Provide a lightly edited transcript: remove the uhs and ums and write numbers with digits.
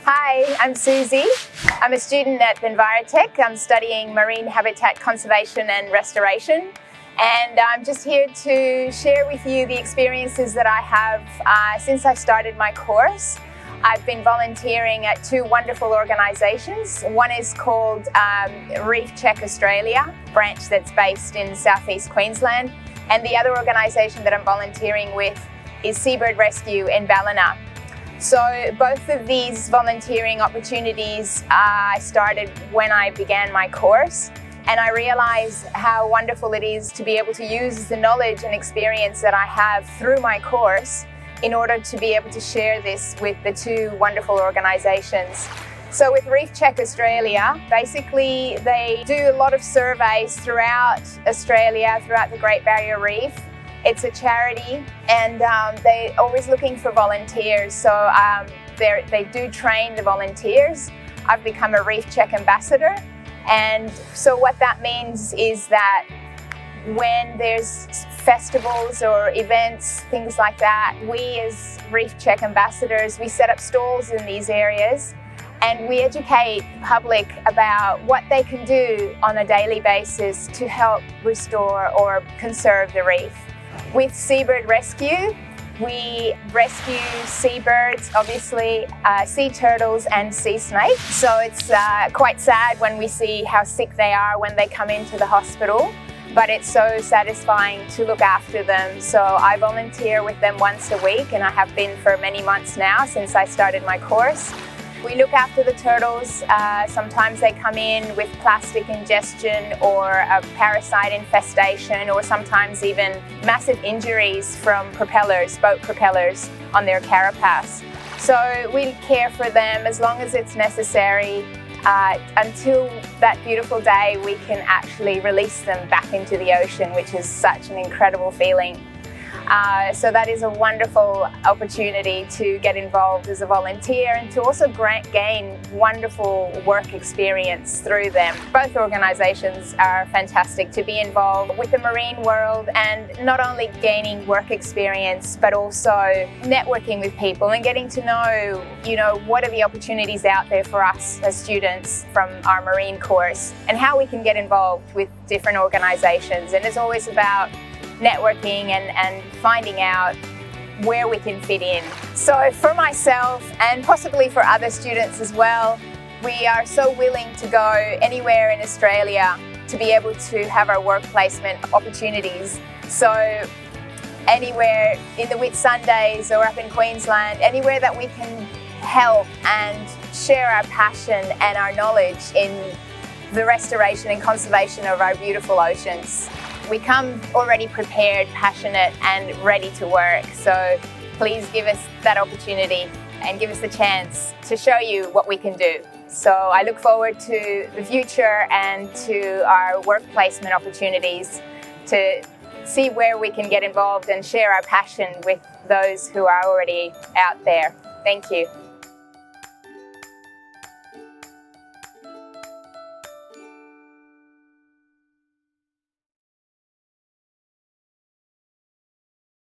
Hi, I'm Susy. I'm a student at Envirotech. I'm studying marine habitat conservation and restoration. And I'm just here to share with you the experiences that I have since I started my course. I've been volunteering at two wonderful organisations. One is called Reef Check Australia, branch that's based in southeast Queensland. And the other organisation that I'm volunteering with is Seabird Rescue in Ballina. So both of these volunteering opportunities I started when I began my course, and I realised how wonderful it is to be able to use the knowledge and experience that I have through my course in order to be able to share this with the two wonderful organisations. So with Reef Check Australia, basically they do a lot of surveys throughout Australia, throughout the Great Barrier Reef. It's a charity, and they're always looking for volunteers. So they do train the volunteers. I've become a Reef Check Ambassador. And so what that means is that when there's festivals or events, things like that, we as Reef Check Ambassadors, we set up stalls in these areas and we educate the public about what they can do on a daily basis to help restore or conserve the reef. With Seabird Rescue, we rescue seabirds, obviously sea turtles and sea snakes. So it's quite sad when we see how sick they are when they come into the hospital, but it's so satisfying to look after them. So I volunteer with them once a week, and I have been for many months now since I started my course. We look after the turtles. Sometimes they come in with plastic ingestion or a parasite infestation, or sometimes even massive injuries from propellers, boat propellers on their carapace. So we care for them as long as it's necessary until that beautiful day we can actually release them back into the ocean, which is such an incredible feeling. So that is a wonderful opportunity to get involved as a volunteer and to also gain wonderful work experience through them. Both organisations are fantastic to be involved with the marine world, and not only gaining work experience but also networking with people and getting to know, what are the opportunities out there for us as students from our marine course and how we can get involved with different organisations. And it's always about networking and finding out where we can fit in. So for myself and possibly for other students as well, we are so willing to go anywhere in Australia to be able to have our work placement opportunities. So anywhere in the Whitsundays or up in Queensland, anywhere that we can help and share our passion and our knowledge in the restoration and conservation of our beautiful oceans. We come already prepared, passionate and ready to work. So please give us that opportunity and give us the chance to show you what we can do. So I look forward to the future and to our work placement opportunities to see where we can get involved and share our passion with those who are already out there. Thank you.